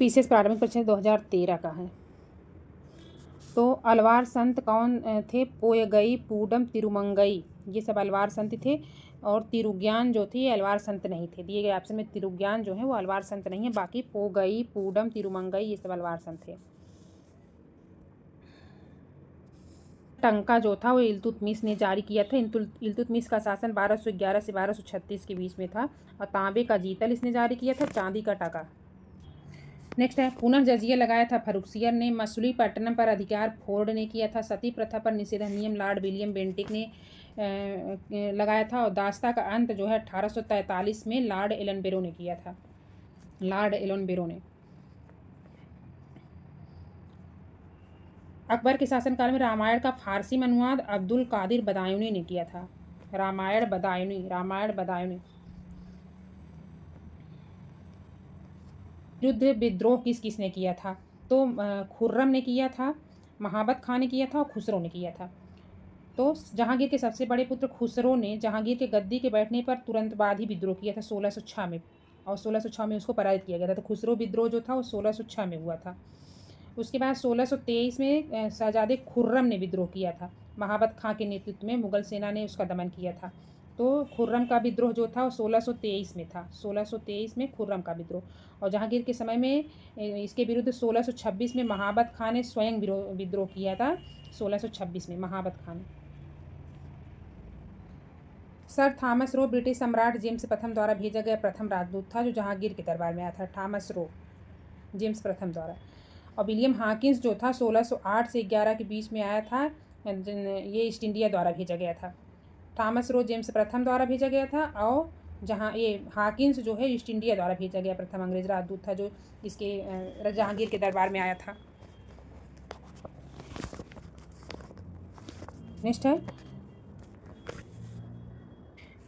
PCS प्रारंभिक परीक्षा 2013 का है। तो अलवार संत कौन थे? पोयगई, पूडम, तिरुमंगई, ये सब अलवार संत थे। और तिरुज्ञान जो थी अलवार संत नहीं थे। दिए गए ऑप्शन में तिरुज्ञान जो है वो अलवार संत नहीं है, बाकी पोगई, पूडम, तिरुमंगई ये सब अलवार संत थे। टंका जो था वो इल्तुतमिश ने जारी किया था। इल्तुतमिश का शासन 1211 से 1236 के बीच में था। और तांबे का जीतल इसने जारी किया था, चांदी का टका। नेक्स्ट है, पुनः जजिया लगाया था फर्रुखसियर ने। मछलीपट्टनम पर अधिकार फोर्ड ने किया था। सती प्रथा पर निषेध नियम लॉर्ड विलियम बेंटिक ने लगाया था। और दास्ता का अंत जो है 1843 में लॉर्ड एलनबेरो ने किया था। लॉर्ड एलनबेरो ने। अकबर के शासनकाल में रामायण का फारसी में अनुवाद अब्दुल कादिर बदायूनी ने किया था। रामायण बदायूनी। युद्ध विद्रोह किसने किया था? तो खुर्रम ने किया था, महाबत खान ने किया था और खुसरो ने किया था। तो जहांगीर के सबसे बड़े पुत्र खुसरो ने जहांगीर के गद्दी के बैठने पर तुरंत बाद ही विद्रोह किया था 1606 में। और 1606 में उसको पराजित किया गया था। तो खुसरो विद्रोह जो था वो 1606 में हुआ था। उसके बाद 1623 में शहजादे खुर्रम ने विद्रोह किया था। महाबत खां के नेतृत्व में मुगल सेना ने उसका दमन किया था। तो खुर्रम का विद्रोह जो था वो 1623 में था। 1623 में खुर्रम का विद्रोह। और जहांगीर के समय में इसके विरुद्ध 1626 में महाबत खां ने स्वयं विद्रोह किया था। 1626 में महाबत खां ने। सर थॉमस रो ब्रिटिश सम्राट जेम्स प्रथम द्वारा भेजा गया प्रथम राजदूत था जो जहांगीर के दरबार में आया था। थॉमस रो जेम्स प्रथम द्वारा। और विलियम हॉकिंस जो था 1608 से 11 के बीच में आया था। ये ईस्ट इंडिया द्वारा भेजा गया था। थॉमस रो जेम्स प्रथम द्वारा भेजा गया था। और जहाँ ये हॉकिंस जो है ईस्ट इंडिया द्वारा भेजा गया प्रथम अंग्रेज राजदूत था जो इसके जहांगीर के दरबार में आया था। नेक्स्ट है,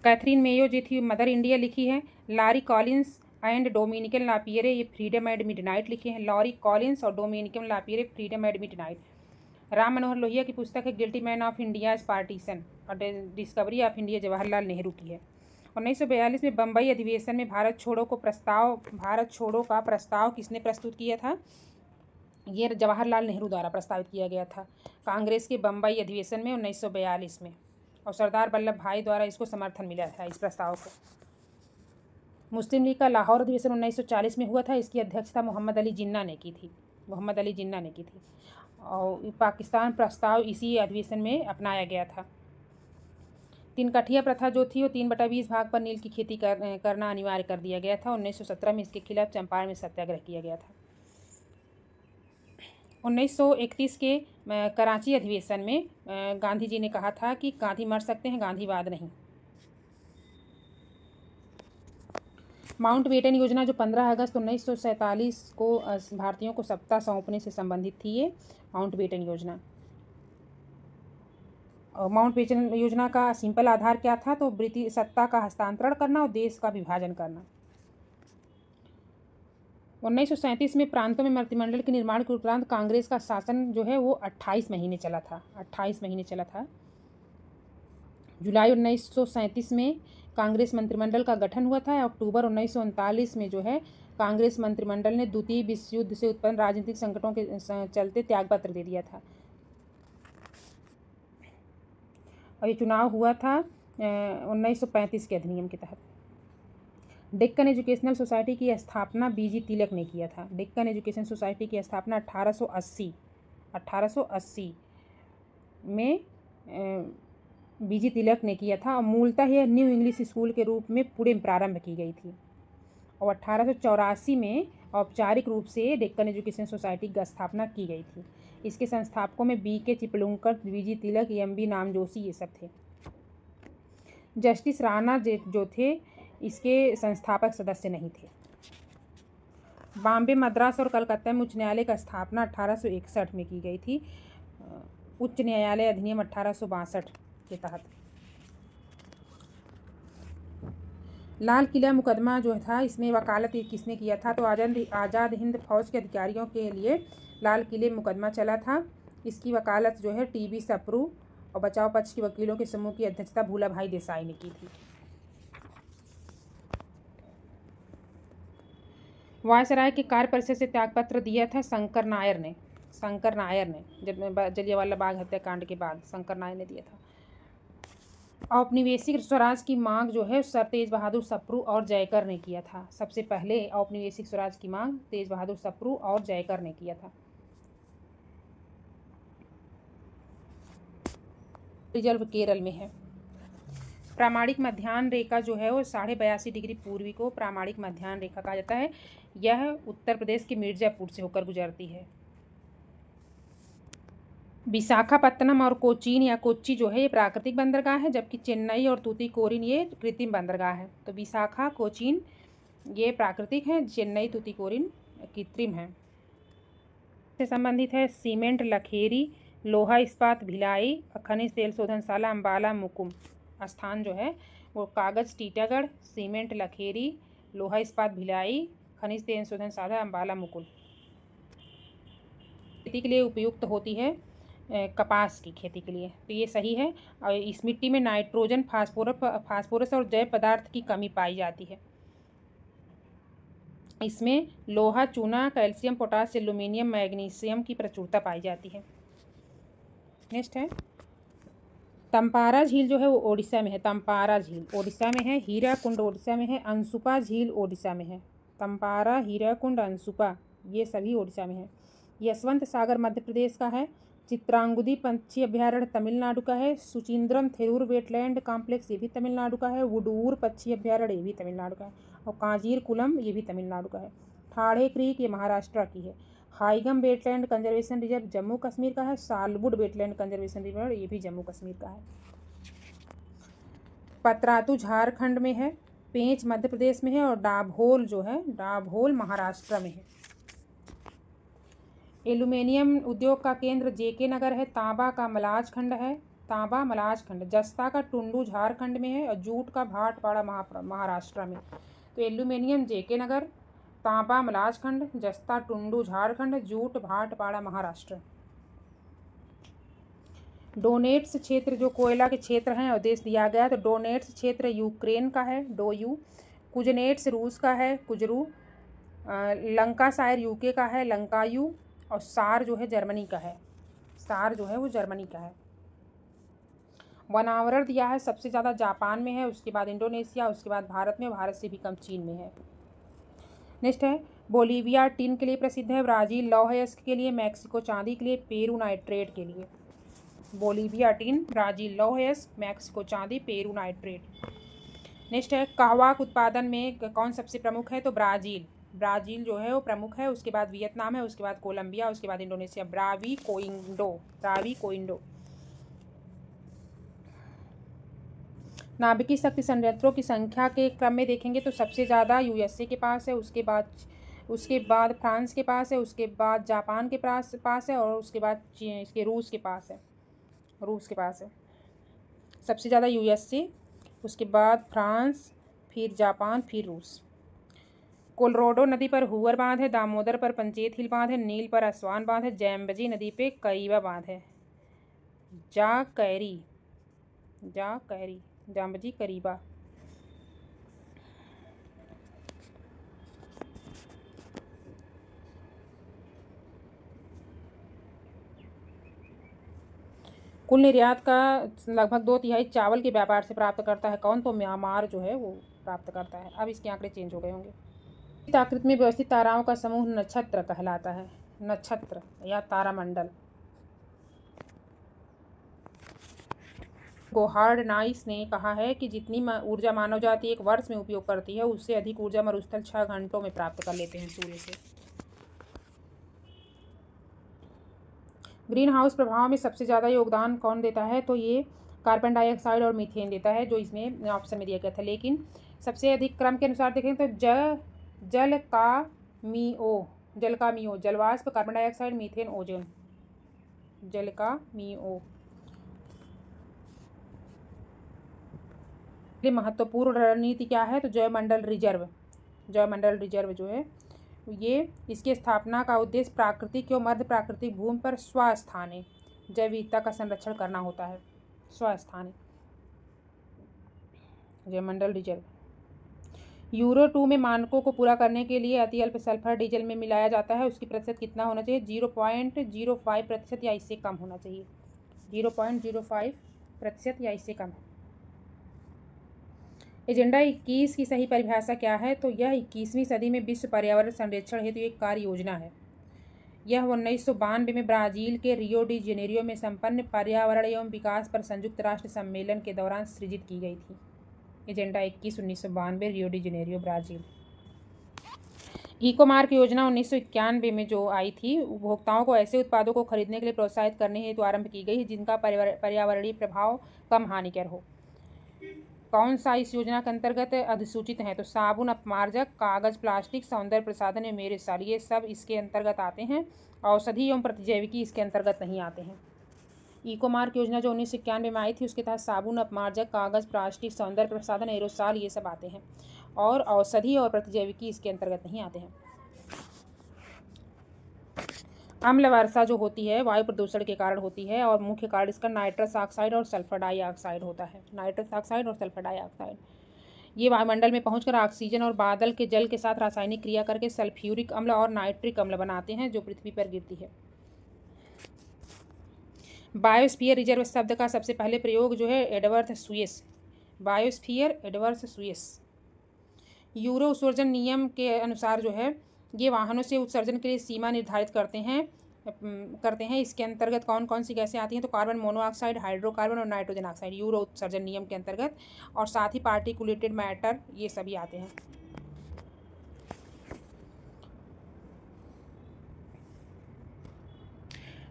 कैथरीन मेयो जो थी मदर इंडिया लिखी है। Larry Collins and Dominique Lapierre ये फ्रीडम एट मिडनाइट लिखे हैं। लॉरी कॉलिंस और Dominique Lapierre Freedom at Midnight. Ram Manohar Lohia की पुस्तक है Guilty Man of India's Partition और Discovery of India Jawaharlal Nehru की है। 1942 में बम्बई अधिवेशन में भारत छोड़ो का प्रस्ताव किसने प्रस्तुत किया था? ये जवाहरलाल नेहरू द्वारा प्रस्तावित किया गया था कांग्रेस के बम्बई अधिवेशन में 1942 में। और सरदार वल्लभ भाई द्वारा इसको समर्थन मिला था इस प्रस्ताव को। मुस्लिम लीग का लाहौर अधिवेशन 1940 में हुआ था। इसकी अध्यक्षता मोहम्मद अली जिन्ना ने की थी। और पाकिस्तान प्रस्ताव इसी अधिवेशन में अपनाया गया था। तिनकठिया प्रथा जो थी वो 3/20 भाग पर नील की खेती करना अनिवार्य कर दिया गया था। 1917 में इसके खिलाफ चंपारण में सत्याग्रह किया गया था। 1931 के कराची अधिवेशन में गांधी जी ने कहा था कि गांधी मर सकते हैं, गांधीवाद नहीं। माउंटबेटन योजना जो 15 अगस्त 1947 को भारतीयों को सत्ता सौंपने से संबंधित थी, ये माउंटबेटन योजना। और माउंटबेटन योजना का सिंपल आधार क्या था? तो ब्रिटिश सत्ता का हस्तांतरण करना और देश का विभाजन करना। 1937 में प्रांतों में मंत्रिमंडल के निर्माण के उपरांत कांग्रेस का शासन जो है वो 28 महीने चला था। जुलाई 1937 में कांग्रेस मंत्रिमंडल का गठन हुआ था। अक्टूबर 1939 में जो है कांग्रेस मंत्रिमंडल ने द्वितीय विश्व युद्ध से उत्पन्न राजनीतिक संकटों के चलते त्यागपत्र दे दिया था। और ये चुनाव हुआ था 1935 के अधिनियम के तहत। डेक्कन एजुकेशनल सोसाइटी की स्थापना बीजी तिलक ने किया था। डेक्कन एजुकेशन सोसाइटी की स्थापना 1880 में बीजी तिलक ने किया था। और मूलतः यह न्यू इंग्लिश स्कूल के रूप में पुणे में प्रारंभ की गई थी। और 1884 में औपचारिक रूप से डेक्कन एजुकेशन सोसाइटी की स्थापना की गई थी। इसके संस्थापकों में BK चिपलुंकर, बीजी तिलक, MB नामजोशी ये सब थे। जस्टिस राणा जो थे इसके संस्थापक सदस्य नहीं थे। बॉम्बे, मद्रास और कलकत्ता में उच्च न्यायालय का स्थापना 1861 में की गई थी। उच्च न्यायालय अधिनियम 1862 के तहत। लाल किला मुकदमा जो था इसमें वकालत किसने किया था? तो आज़ाद हिंद फौज के अधिकारियों के लिए लाल किले मुकदमा चला था। इसकी वकालत जो है TB सप्रू और बचाव पक्ष के वकीलों के समूह की अध्यक्षता भूला भाई देसाई ने की थी। वायसराय के कार्य परिषद से त्यागपत्र दिया था शंकर नायर ने जब जलियांवाला बाग हत्याकांड के बाद शंकर नायर ने दिया था। औपनिवेशिक स्वराज की मांग जो है सर तेज बहादुर सप्रू और जयकर ने किया था। सबसे पहले औपनिवेशिक स्वराज की मांग तेज बहादुर सप्रू और जयकर ने किया था। रिजर्व केरल में है। प्रामाणिक मध्याह्न रेखा जो है वो 82.5 डिग्री पूर्वी को प्रामाणिक मध्याह्न रेखा कहा जाता है। यह उत्तर प्रदेश के मिर्जापुर से होकर गुजरती है। विशाखापत्तनम और कोचीन या कोच्चि जो है ये प्राकृतिक बंदरगाह है, जबकि चेन्नई और तूतीकोरिन ये कृत्रिम बंदरगाह है। तो विशाखा कोचीन ये प्राकृतिक है, चेन्नई तूतीकोरिन कृत्रिम है। से संबंधित है सीमेंट लखेरी, लोहा इस्पात भिलाई, खनिज तेल शोधनशाला अम्बाला मुकुम। स्थान जो है वो कागज टीटागढ़, सीमेंट लखेरी, लोहा इस्पात भिलाई, खनिज तेल शोधनशाला अम्बाला मुकुम। खेती के लिए उपयुक्त होती है कपास की खेती के लिए, तो ये सही है। और इस मिट्टी में नाइट्रोजन, फास्फोरस और जैव पदार्थ की कमी पाई जाती है। इसमें लोहा, चूना, कैल्शियम, पोटास, एल्यूमिनियम, मैग्नीशियम की प्रचुरता पाई जाती है। नेक्स्ट है तंपारा झील जो है वो ओडिशा में है। तंपारा झील ओडिशा में है। हीराकुंड ओडिशा में है। अंशुपा झील ओडिशा में है। तंपारा, हीराकुंड, अंशुपा ये सभी ओडिशा में है। यशवंत सागर मध्य प्रदेश का है। चित्रांगुदी पक्षी अभ्यारण्य तमिलनाडु का है। सुचिंद्रम थेरूर वेटलैंड कॉम्प्लेक्स ये भी तमिलनाडु का है। वुडूर पक्षी अभ्यारण्य ये भी तमिलनाडु का है। और कांजीर कुलम ये भी तमिलनाडु का है। ठाड़े क्रीक ये महाराष्ट्र की है। Haigam Wetland Conservation Reserve Jammu Kashmir का है। सालवुड वेटलैंड कंजर्वेशन रिजर्व ये भी जम्मू कश्मीर का है। पतरातू झारखंड में है। पेंच मध्य प्रदेश में है। और डाभोल जो है डाभोल महाराष्ट्र में है। एल्यूमिनियम उद्योग का केंद्र जेके नगर है। तांबा का मलाज खंड है। तांबा मलाज खंड। जस्ता का टुंडू झारखंड में है। और जूट का भाटपाड़ा महाराष्ट्र में। तो एल्यूमिनियम जेके नगर, तांबा मलाज खंड, जस्ता टुंडू झारखंड, जूट भाटपाड़ा महाराष्ट्र। डोनेट्स क्षेत्र जो कोयला के क्षेत्र हैं और देश दिया गया, तो डोनेट्स क्षेत्र यूक्रेन का है, डोयू। कुजनेट्स रूस का है, कुजरू। लंकाशायर यूके का है, लंकायू। और सार जो है जर्मनी का है। सार जो है वो जर्मनी का है। वनावरण दिया है सबसे ज़्यादा जापान में है, उसके बाद इंडोनेशिया, उसके बाद भारत में, भारत से भी कम चीन में है। नेक्स्ट है बोलीविया टिन के लिए प्रसिद्ध है। ब्राज़ील लौह अयस्क के लिए, मैक्सिको चांदी के लिए, पेरू नाइट्रेट के लिए। बोलीविया टिन, ब्राज़ील लौह अयस्क, मैक्सिको चांदी, पेरू नाइट्रेट। नेक्स्ट है कहवा उत्पादन में कौन सबसे प्रमुख है, तो ब्राज़ील जो है वो प्रमुख है। उसके बाद वियतनाम है, उसके बाद कोलंबिया, उसके बाद इंडोनेशिया। ब्रावी कोइंडो। नाभिकीय शक्ति संयंत्रों की संख्या के क्रम में देखेंगे तो सबसे ज़्यादा यूएसए के पास है, उसके बाद फ्रांस के पास है, उसके बाद जापान के पास है, और उसके बाद इसके रूस के पास है। सबसे ज़्यादा यूएसए, उसके बाद फ्रांस, फिर जापान, फिर रूस। कोलोराडो नदी पर हुवर बांध है। दामोदर पर पंचेत हिल बांध है। नील पर असवान बांध है। जैम्बजी नदी पे कईवा बांध है। जाम्बजी करीबा। कुल निर्यात का लगभग 2/3 चावल के व्यापार से प्राप्त करता है कौन, तो म्यांमार जो है वो प्राप्त करता है। अब इसके आंकड़े चेंज हो गए होंगे। इस आकृति में व्यवस्थित ताराओं का समूह नक्षत्र कहलाता है। नक्षत्र या तारामंडल। गोहार्ड नाइस ने कहा है कि जितनी ऊर्जा मानव जाति एक वर्ष में उपयोग करती है, उससे अधिक ऊर्जा मरुस्थल 6 घंटों में प्राप्त कर लेते हैं सूर्य से। ग्रीन हाउस प्रभाव में सबसे ज़्यादा योगदान कौन देता है, तो ये कार्बन डाइऑक्साइड और मीथेन देता है, जो इसमें ऑप्शन में दिया गया था। लेकिन सबसे अधिक क्रम के अनुसार देखें तो जल का मीओ, जलवाष्प, कार्बन डाइऑक्साइड, मीथेन, ओजोन। जल का मीओ। महत्वपूर्ण रणनीति क्या है, तो जैवमंडल रिजर्व जो है ये, इसकी स्थापना का उद्देश्य प्राकृतिक एवं मध्य प्राकृतिक भूमि पर स्वस्थाने जैव विविधता का संरक्षण करना होता है। स्वस्थाने जैवमंडल रिजर्व। यूरो 2 में मानकों को पूरा करने के लिए अति अल्प सल्फर डीजल में मिलाया जाता है, उसकी प्रतिशत कितना होना चाहिए? 0.05% या इससे कम होना चाहिए। 0.05% या इससे कम। एजेंडा 21 की सही परिभाषा क्या है? तो यह 21वीं सदी में विश्व पर्यावरण संरक्षण हेतु एक कार्य योजना है। यह 1992 में ब्राज़ील के रियो डी जेनेरियो में संपन्न पर्यावरण एवं विकास पर संयुक्त राष्ट्र सम्मेलन के दौरान सृजित की गई थी। Agenda 21 1992 Rio de Janeiro Brazil. Eco mark योजना 1991 में जो आई थी, उपभोक्ताओं को ऐसे उत्पादों को खरीदने के लिए प्रोत्साहित करने हेतु आरंभ की गई जिनका पर्यावरणीय प्रभाव कम हानिकर हो। कौन सा इस योजना के अंतर्गत अधिसूचित है? तो साबुन, अपमार्जक, कागज, प्लास्टिक, सौंदर्य प्रसाधन या मेरे साल, ये सब इसके अंतर्गत आते हैं। औषधि एवं प्रतिजैविकी इसके अंतर्गत नहीं आते हैं। इको मार्क योजना जो 1991 में आई थी, उसके तहत साबुन, अपमार्जक, कागज, प्लास्टिक, सौंदर्य प्रसाधन, एरोसाल, ये सब आते हैं, और औषधि और प्रतिजैविकी इसके अंतर्गत नहीं आते हैं। अम्ल वर्षा जो होती है वायु प्रदूषण के कारण होती है, और मुख्य कारण इसका नाइट्रस ऑक्साइड और सल्फर डाइऑक्साइड होता है। नाइट्रस ऑक्साइड और सल्फर डाइऑक्साइड ये वायुमंडल में पहुंचकर ऑक्सीजन और बादल के जल के साथ रासायनिक क्रिया करके सल्फ्यूरिक अम्ल और नाइट्रिक अम्ल बनाते हैं, जो पृथ्वी पर गिरती है। बायोस्फीयर रिजर्व शब्द का सबसे पहले प्रयोग जो है एडवर्ड सुयस। बायोस्फीयर एडवर्ड सुयस। यूरो उत्सर्जन नियम के अनुसार जो है ये वाहनों से उत्सर्जन के लिए सीमा निर्धारित करते हैं। इसके अंतर्गत कौन कौन सी गैसें आती हैं? तो कार्बन मोनोऑक्साइड, हाइड्रोकार्बन और नाइट्रोजन ऑक्साइड यूरो उत्सर्जन नियम के अंतर्गत, और साथ ही पार्टिकुलेटेड मैटर, ये सभी आते हैं।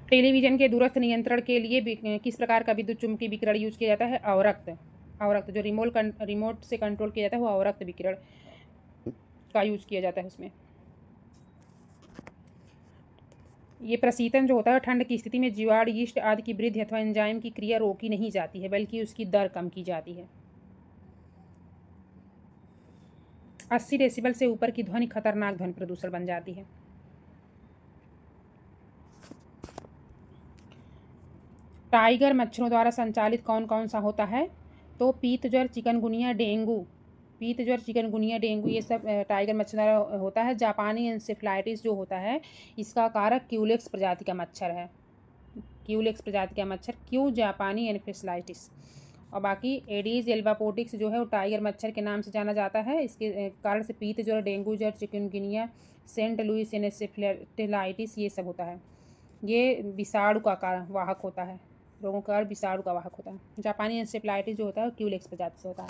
टेलीविजन के दूरस्थ नियंत्रण के लिए किस प्रकार का विद्युत चुम्बकीय विकिरण यूज किया जाता है? अवरक्त जो रिमोट से कंट्रोल किया जाता है वो अवरक्त विकिरण का यूज किया जाता है उसमें। ये प्रशीतन जो होता है, ठंड की स्थिति में जीवाणु, यीस्ट आदि की वृद्धि अथवा एंजाइम की क्रिया रोकी नहीं जाती है, बल्कि उसकी दर कम की जाती है। 80 डेसिबल से ऊपर की ध्वनि खतरनाक ध्वनि प्रदूषण बन जाती है। टाइगर मच्छरों द्वारा संचालित कौन कौन सा होता है? तो पीत ज्वर, चिकनगुनिया, डेंगू। पीत ज्वर, चिकनगुनिया, डेंगू, ये सब टाइगर मच्छर द्वारा होता है। जापानी एन्सेफेलाइटिस जो होता है, इसका कारक क्यूलेक्स प्रजाति का मच्छर है। क्यूलेक्स प्रजाति का मच्छर, क्यू जापानी एन्सेफेलाइटिस। और बाकी एडीज एल्बापोटिक्स जो है वो टाइगर मच्छर के नाम से जाना जाता है। इसके कारण से पीत ज्वर, डेंगू ज्वर, चिकनगुनिया, सेंट लुइस एन्सेफेलाइटिस, ये सब होता है। ये विषाणु का वाहक होता है, रोगों का विषाणु का वाहक होता है। जापानी एन्सेफेलाइटिस जो होता है क्यूलेक्स प्रजाति से होता है।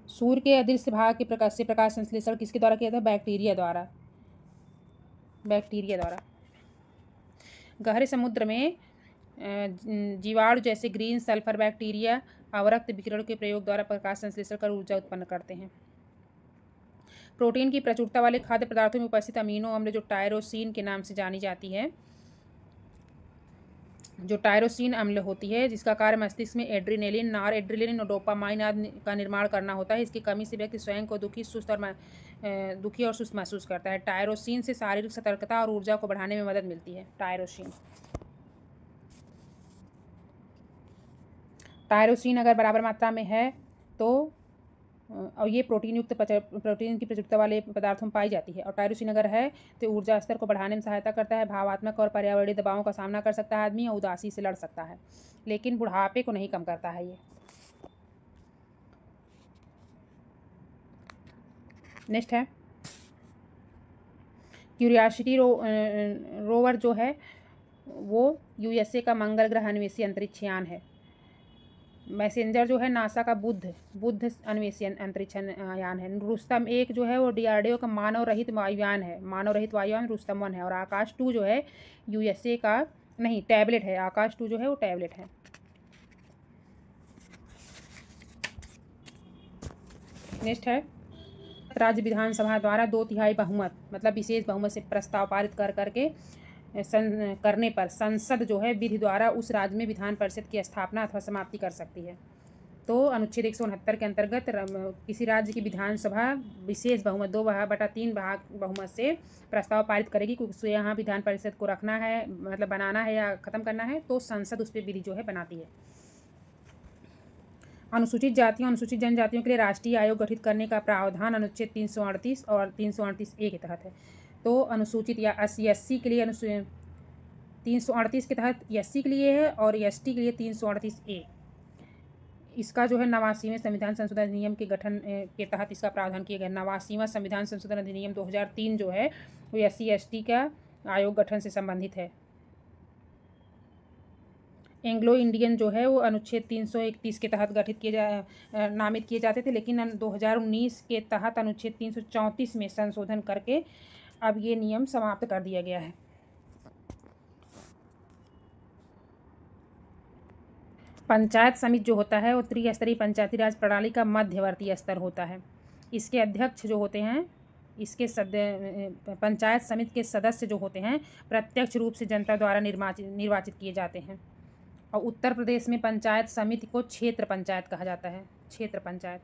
सूर्य के अदृश्य भाग के प्रकाश संश्लेषण किसके द्वारा किया था? बैक्टीरिया द्वारा। गहरे समुद्र में जीवाणु जैसे ग्रीन सल्फर बैक्टीरिया अवरक्त विकिरण के प्रयोग द्वारा प्रकाश संश्लेषण कर ऊर्जा उत्पन्न करते हैं। प्रोटीन की प्रचुरता वाले खाद्य पदार्थों में उपस्थित अमीनो अम्ल जो टायरोसिन के नाम से जानी जाती है, जो टायरोसिन अम्ल होती है, जिसका कार्य मस्तिष्क में एड्रीनेलिन, नॉर एड्रेनालिन और डोपामाइन आदि का निर्माण करना होता है। इसकी कमी से व्यक्ति स्वयं को दुखी और सुस्त महसूस करता है। टायरोसिन से शारीरिक सतर्कता और ऊर्जा को बढ़ाने में मदद मिलती है। टायरोसिन अगर बराबर मात्रा में है तो, और ये प्रोटीन की प्रचुरता वाले पदार्थों में पाई जाती है, और टायरोसिन अगर है तो ऊर्जा स्तर को बढ़ाने में सहायता करता है। भावात्मक और पर्यावरणीय दबावों का सामना कर सकता है आदमी, और उदासी से लड़ सकता है, लेकिन बुढ़ापे को नहीं कम करता है ये। नेक्स्ट है क्यूरियोसिटी रोवर जो है वो यूएसए का मंगल ग्रह अन्वेषी अंतरिक्ष यान है। मैसेंजर जो है नासा का बुध अन्वेषी अंतरिक्ष यान है। रुस्तम 1 जो है वो डीआरडीओ का मानव रहित वायुयान रुस्तम 1 है। और आकाश 2 जो है यूएसए का टैबलेट है। आकाश 2 जो है वो टैबलेट है। नेक्स्ट है राज्य विधानसभा द्वारा 2/3 बहुमत मतलब विशेष बहुमत से प्रस्ताव पारित करके करने पर संसद जो है विधि द्वारा उस राज्य में विधान परिषद की स्थापना अथवा समाप्ति कर सकती है। तो अनुच्छेद 169 के अंतर्गत किसी राज्य की विधानसभा विशेष बहुमत 2/3 बहुमत से प्रस्ताव पारित करेगी कि उसे यहाँ विधान परिषद को रखना है, मतलब बनाना है या ख़त्म करना है, तो संसद उस पर विधि जो है बनाती है। अनुसूचित जातियों अनुसूचित जनजातियों के लिए राष्ट्रीय आयोग गठित करने का प्रावधान अनुच्छेद 338 और 338A के तहत है। तो अनुसूचित या SC के लिए 338 के तहत SC के लिए है और ST के लिए 338A। इसका जो है 89वें संविधान संशोधन अधिनियम के गठन के तहत इसका प्रावधान किया गया। 89वां संविधान संशोधन अधिनियम 2003 जो है वो SC ST का आयोग गठन से संबंधित है। एंग्लो इंडियन जो है वो अनुच्छेद 331 के तहत नामित किए जाते थे, लेकिन 2019 के तहत अनुच्छेद 334 में संशोधन करके अब ये नियम समाप्त कर दिया गया है। पंचायत समिति जो होता है वो त्रिस्तरीय पंचायती राज प्रणाली का मध्यवर्ती स्तर होता है। इसके अध्यक्ष जो होते हैं, पंचायत समिति के सदस्य जो होते हैं प्रत्यक्ष रूप से जनता द्वारा निर्वाचित किए जाते हैं। और उत्तर प्रदेश में पंचायत समिति को क्षेत्र पंचायत कहा जाता है। क्षेत्र पंचायत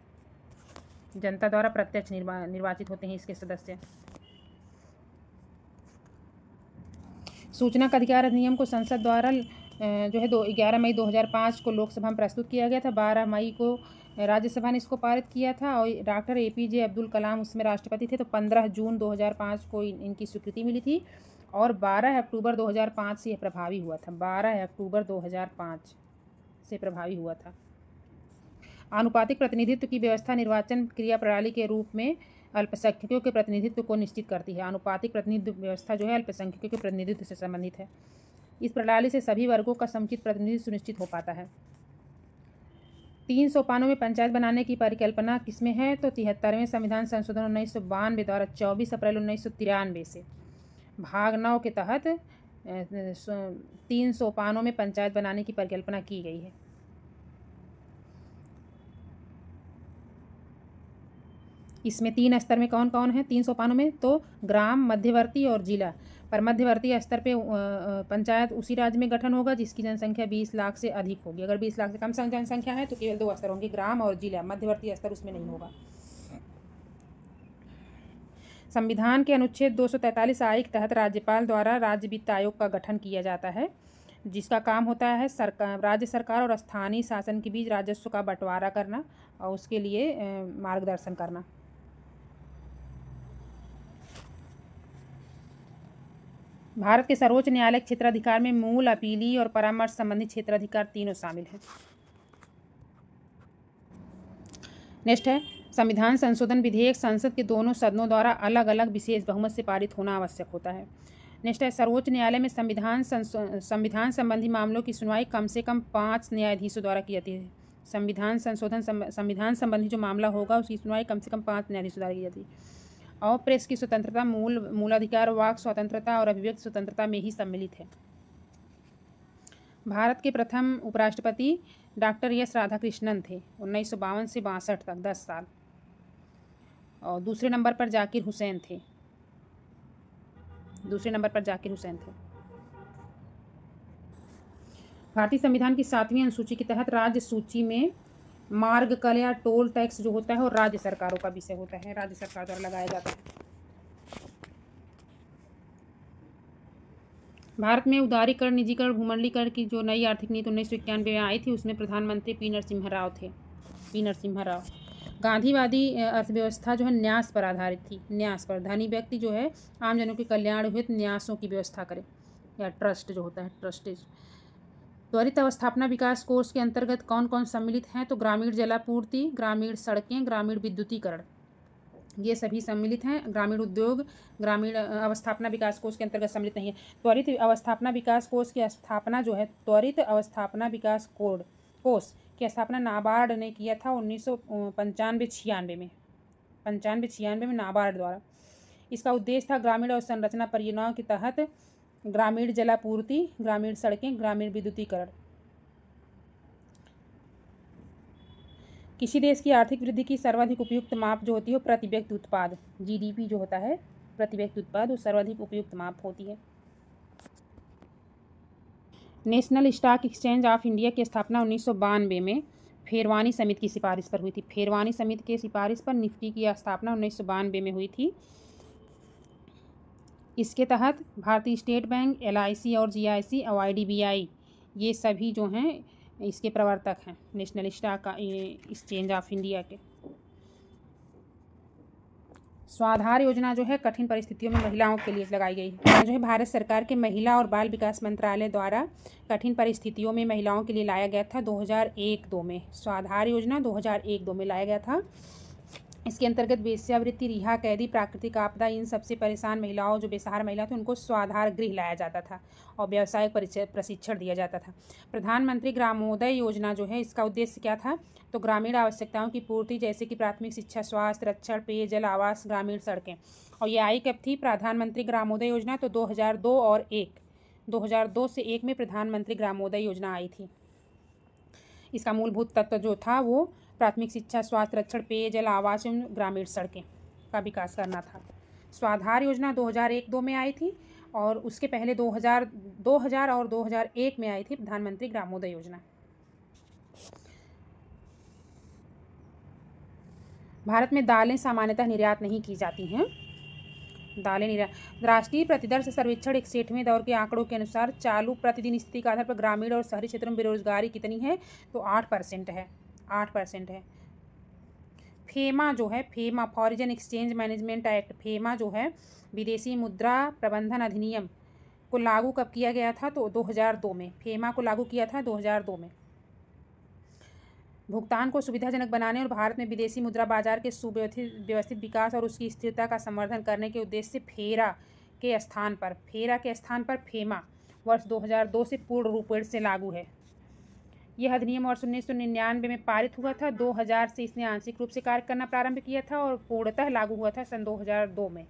जनता द्वारा प्रत्यक्ष निर्वाचित होते हैं इसके सदस्य। सूचना का अधिकार अधिनियम को संसद द्वारा जो है 11 मई 2005 को लोकसभा में प्रस्तुत किया गया था। 12 मई को राज्यसभा ने इसको पारित किया था और डॉक्टर APJ अब्दुल कलाम उसमें राष्ट्रपति थे। तो 15 जून 2005 को इनकी स्वीकृति मिली थी और 12 अक्टूबर 2005 से यह प्रभावी हुआ था। 12 अक्टूबर 2005 से प्रभावी हुआ था। आनुपातिक प्रतिनिधित्व की व्यवस्था निर्वाचन क्रिया प्रणाली के रूप में अल्पसंख्यकों के प्रतिनिधित्व को निश्चित करती है। आनुपातिक प्रतिनिधित्व व्यवस्था जो है अल्पसंख्यकों के प्रतिनिधित्व से संबंधित है। इस प्रणाली से सभी वर्गों का समुचित प्रतिनिधित्व सुनिश्चित हो पाता है। 3 सोपानों में पंचायत बनाने की परिकल्पना किसमें है? तो 73वें संविधान संशोधन 1992 द्वारा 24 अप्रैल 1993 से भाग 9 के तहत 3 सोपानों में पंचायत बनाने की परिकल्पना की गई है। इसमें 3 स्तर में कौन कौन है 3 सोपानों में? तो ग्राम, मध्यवर्ती और जिला। पर मध्यवर्ती स्तर पे पंचायत उसी राज्य में गठन होगा जिसकी जनसंख्या 20 लाख से अधिक होगी। अगर 20 लाख से कम जनसंख्या है तो केवल 2 स्तर होंगे, ग्राम और जिला। मध्यवर्ती स्तर उसमें नहीं होगा। संविधान के अनुच्छेद 243 के तहत राज्यपाल द्वारा राज्य वित्त आयोग का गठन किया जाता है, जिसका काम होता है राज्य सरकार और स्थानीय शासन के बीच राजस्व का बंटवारा करना और उसके लिए मार्गदर्शन करना। भारत के सर्वोच्च न्यायालय क्षेत्राधिकार में मूल, अपीली और परामर्श संबंधी क्षेत्राधिकार तीनों शामिल हैं। नेक्स्ट है संविधान संशोधन विधेयक संसद के दोनों सदनों द्वारा अलग अलग विशेष बहुमत से पारित होना आवश्यक होता है। नेक्स्ट है सर्वोच्च न्यायालय में संविधान संबंधी मामलों की सुनवाई कम से कम 5 न्यायाधीशों द्वारा की जाती है। संविधान संबंधी जो मामला होगा उसकी सुनवाई कम से कम 5 न्यायाधीशों द्वारा की जाती है। और प्रेस की स्वतंत्रता, मूलाधिकार, वाक स्वतंत्रता और अभिव्यक्ति स्वतंत्रता में ही सम्मिलित है। भारत के प्रथम उपराष्ट्रपति डॉक्टर एस राधाकृष्णन थे 1952 से 62 तक 10 साल। और दूसरे नंबर पर जाकिर हुसैन थे। भारतीय संविधान की 7वीं अनुसूची के तहत राज्य सूची में मार्ग कर या टोल टैक्स जो होता है वो राज्य सरकारों का विषय होता है, राज्य सरकार द्वारा लगाया जाता है। भारत में उदारीकरण, निजीकरण, भूमंडलीकरण की जो नई आर्थिक नीति 1991 में आई थी उसमें प्रधानमंत्री पी नरसिम्हा राव। गांधीवादी अर्थव्यवस्था जो है न्यास पर आधारित थी। न्यास पर धनी व्यक्ति जो है आम जनों के कल्याण हेतु न्यासों की व्यवस्था करे या ट्रस्ट जो होता है ट्रस्टेज। त्वरित अवस्थापना विकास कोर्स के अंतर्गत कौन कौन सम्मिलित हैं? तो ग्रामीण जलापूर्ति, ग्रामीण सड़कें, ग्रामीण विद्युतीकरण, ये सभी सम्मिलित हैं। ग्रामीण उद्योग ग्रामीण अवस्थापना विकास कोष के अंतर्गत सम्मिलित नहीं है। त्वरित अवस्थापना विकास कोष की स्थापना जो है त्वरित अवस्थापना विकास कोष की स्थापना नाबार्ड ने किया था 1995-96 में। 95-96 में नाबार्ड द्वारा। इसका उद्देश्य था ग्रामीण अवसंरचना परियोजनाओं के तहत ग्रामीण जलापूर्ति, ग्रामीण सड़कें, ग्रामीण विद्युतीकरण। किसी देश की आर्थिक वृद्धि की सर्वाधिक उपयुक्त माप जो होती है प्रति व्यक्ति उत्पाद, GDP जो होता है प्रति व्यक्ति उत्पाद, वो सर्वाधिक उपयुक्त माप होती है। National stock exchange of India की स्थापना 1992 में फेरवानी समिति की सिफारिश पर हुई थी। फेरवानी समिति की सिफारिश पर निफ्टी की स्थापना 1992 में हुई थी। इसके तहत भारतीय स्टेट बैंक, LIC और GIC और IDBI ये सभी जो हैं इसके प्रवर्तक हैं, नेशनलिस्ट एक्सचेंज ऑफ इंडिया के। स्वाधार योजना जो है कठिन परिस्थितियों में महिलाओं के लिए लगाई गई है। जो है भारत सरकार के महिला और बाल विकास मंत्रालय द्वारा कठिन परिस्थितियों में महिलाओं के लिए लाया गया था 2001-2 में। स्वाधार योजना 2001-2 में लाया गया था। इसके अंतर्गत वेश्यावृत्ति, रिहा कैदी, प्राकृतिक आपदा, इन सबसे परेशान महिलाओं जो बेसहारा महिला थी उनको स्वाधार गृह लाया जाता था और व्यावसायिक प्रशिक्षण दिया जाता था। प्रधानमंत्री ग्रामोदय योजना जो है इसका उद्देश्य क्या था, तो ग्रामीण आवश्यकताओं की पूर्ति जैसे कि प्राथमिक शिक्षा, स्वास्थ्य, रक्षण, पेयजल, आवास, ग्रामीण सड़कें। और ये आई कब थी प्रधानमंत्री ग्रामोदय योजना, तो 2002 से 1 में प्रधानमंत्री ग्रामोदय योजना आई थी। इसका मूलभूत तत्व जो था वो प्राथमिक शिक्षा, स्वास्थ्य, रक्षण, पेयजल, आवास एवं ग्रामीण सड़कें का विकास करना था। स्वाधार योजना 2001-2 में आई थी और उसके पहले 2000 और 2001 में आई थी प्रधानमंत्री ग्रामोदय योजना। भारत में दालें सामान्यतः निर्यात नहीं की जाती हैं। दालें निर्यात। राष्ट्रीय प्रतिदर्श सर्वेक्षण 61वें दौर के आंकड़ों के अनुसार चालू प्रतिदिन स्थिति के आधार पर ग्रामीण और शहरी क्षेत्रों में बेरोजगारी कितनी है, तो 8% है। 8% है। फेमा जो है, FEMA foreign exchange management act, FEMA जो है विदेशी मुद्रा प्रबंधन अधिनियम को लागू कब किया गया था, तो 2002 में। फेमा को लागू किया था 2002 में। भुगतान को सुविधाजनक बनाने और भारत में विदेशी मुद्रा बाजार के सुव्यवस्थित विकास और उसकी स्थिरता का संवर्धन करने के उद्देश्य से फेरा के स्थान पर फेमा वर्ष 2002 से पूर्ण रूप से लागू है। यह अधिनियम वर्ष 1999 में पारित हुआ था। 2000 से इसने आंशिक रूप से कार्य करना प्रारंभ किया था और पूर्णतः लागू हुआ था सन 2002 में।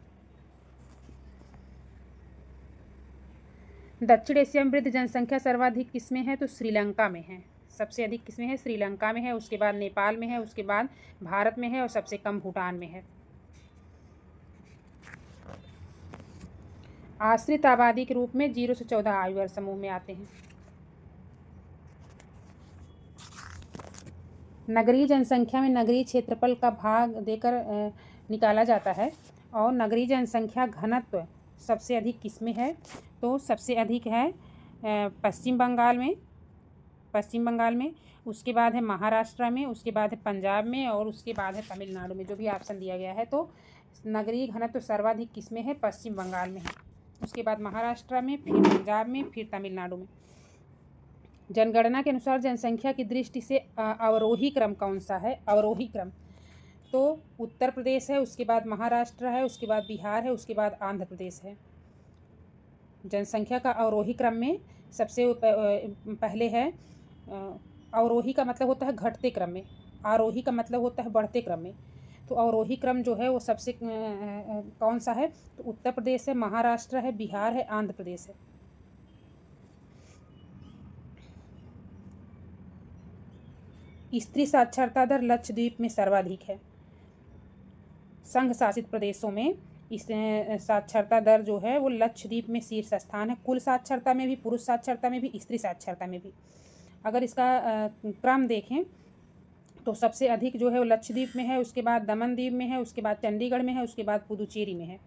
दक्षिण एशिया में वृद्ध जनसंख्या सर्वाधिक किसमें है, तो श्रीलंका में है। सबसे अधिक किसमें है, श्रीलंका में है, उसके बाद नेपाल में है, उसके बाद भारत में है और सबसे कम भूटान में है। आश्रित आबादी के रूप में 0 से 14 आयु वर्ग समूह में आते हैं। नगरीय जनसंख्या में नगरीय क्षेत्रफल का भाग देकर निकाला जाता है और नगरीय जनसंख्या घनत्व सबसे अधिक किसमें है, तो सबसे अधिक है पश्चिम बंगाल में, उसके बाद है महाराष्ट्र में, उसके बाद है पंजाब में और उसके बाद है तमिलनाडु में। जो भी ऑप्शन दिया गया है, तो नगरीय घनत्व सर्वाधिक किसमें है, पश्चिम बंगाल में है, उसके बाद महाराष्ट्र में, फिर पंजाब में, फिर तमिलनाडु में। जनगणना के अनुसार जनसंख्या की दृष्टि से अवरोही क्रम कौन सा है, अवरोही क्रम, तो उत्तर प्रदेश है, उसके बाद महाराष्ट्र है, उसके बाद बिहार है, उसके बाद आंध्र प्रदेश है। जनसंख्या का अवरोही क्रम में सबसे पहले है, अवरोही का मतलब होता है घटते क्रम में, आरोही का मतलब होता है बढ़ते क्रम में। तो अवरोही क्रम जो है वो सबसे कौन सा है, तो उत्तर प्रदेश है, महाराष्ट्र है, बिहार है, आंध्र प्रदेश है। स्त्री साक्षरता दर लक्षद्वीप में सर्वाधिक है। संघ शासित प्रदेशों में इस साक्षरता दर जो है वो लक्षद्वीप में शीर्ष स्थान है। कुल साक्षरता में भी, पुरुष साक्षरता में भी, स्त्री साक्षरता में भी। अगर इसका क्रम देखें तो सबसे अधिक जो है वो लक्षद्वीप में है, उसके बाद दमन दीव में है, उसके बाद चंडीगढ़ में है, उसके बाद पुदुचेरी में है।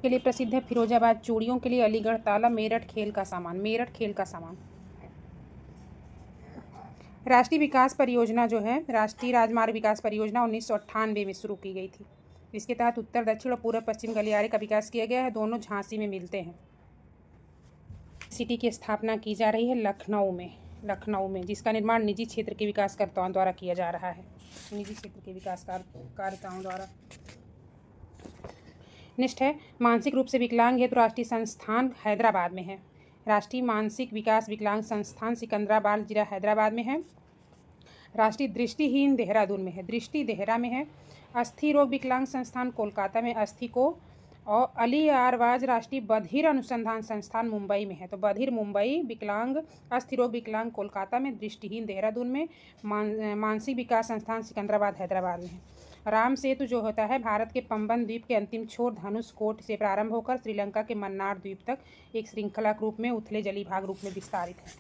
के लिए प्रसिद्ध है फिरोजाबाद चूड़ियों के लिए, अलीगढ़ ताला, मेरठ खेल का सामान। राष्ट्रीय विकास परियोजना जो है, राष्ट्रीय राजमार्ग विकास परियोजना 1998 में शुरू की गई थी। इसके तहत उत्तर, दक्षिण और पूर्व पश्चिम गलियारे का विकास किया गया है। दोनों झांसी में मिलते हैं। सिटी की स्थापना की जा रही है लखनऊ में, जिसका निर्माण निजी क्षेत्र के विकासकर्ताओं द्वारा किया जा रहा है, निजी क्षेत्र के विकासकर्ताओं द्वारा। नेक्स्ट है मानसिक रूप से विकलांग हेतु राष्ट्रीय संस्थान हैदराबाद में है। राष्ट्रीय मानसिक विकास विकलांग संस्थान सिकंदराबाद जिला हैदराबाद में है। राष्ट्रीय दृष्टिहीन देहरादून में है, दृष्टि देहरा में है। अस्थि रोग विकलांग संस्थान कोलकाता में अस्थि को, और अली आरवाज राष्ट्रीय बधिर अनुसंधान संस्थान मुंबई में है। तो बधिर मुंबई, विकलांग अस्थि रोग विकलांग कोलकाता में, दृष्टिहीन देहरादून में, मानसिक विकास संस्थान सिकंदराबाद हैदराबाद में है। राम सेतु जो होता है भारत के पंबन द्वीप के अंतिम छोर धनुष कोट से प्रारंभ होकर श्रीलंका के मन्नार द्वीप तक एक श्रृंखला रूप में उथले जली भाग रूप में विस्तारित है।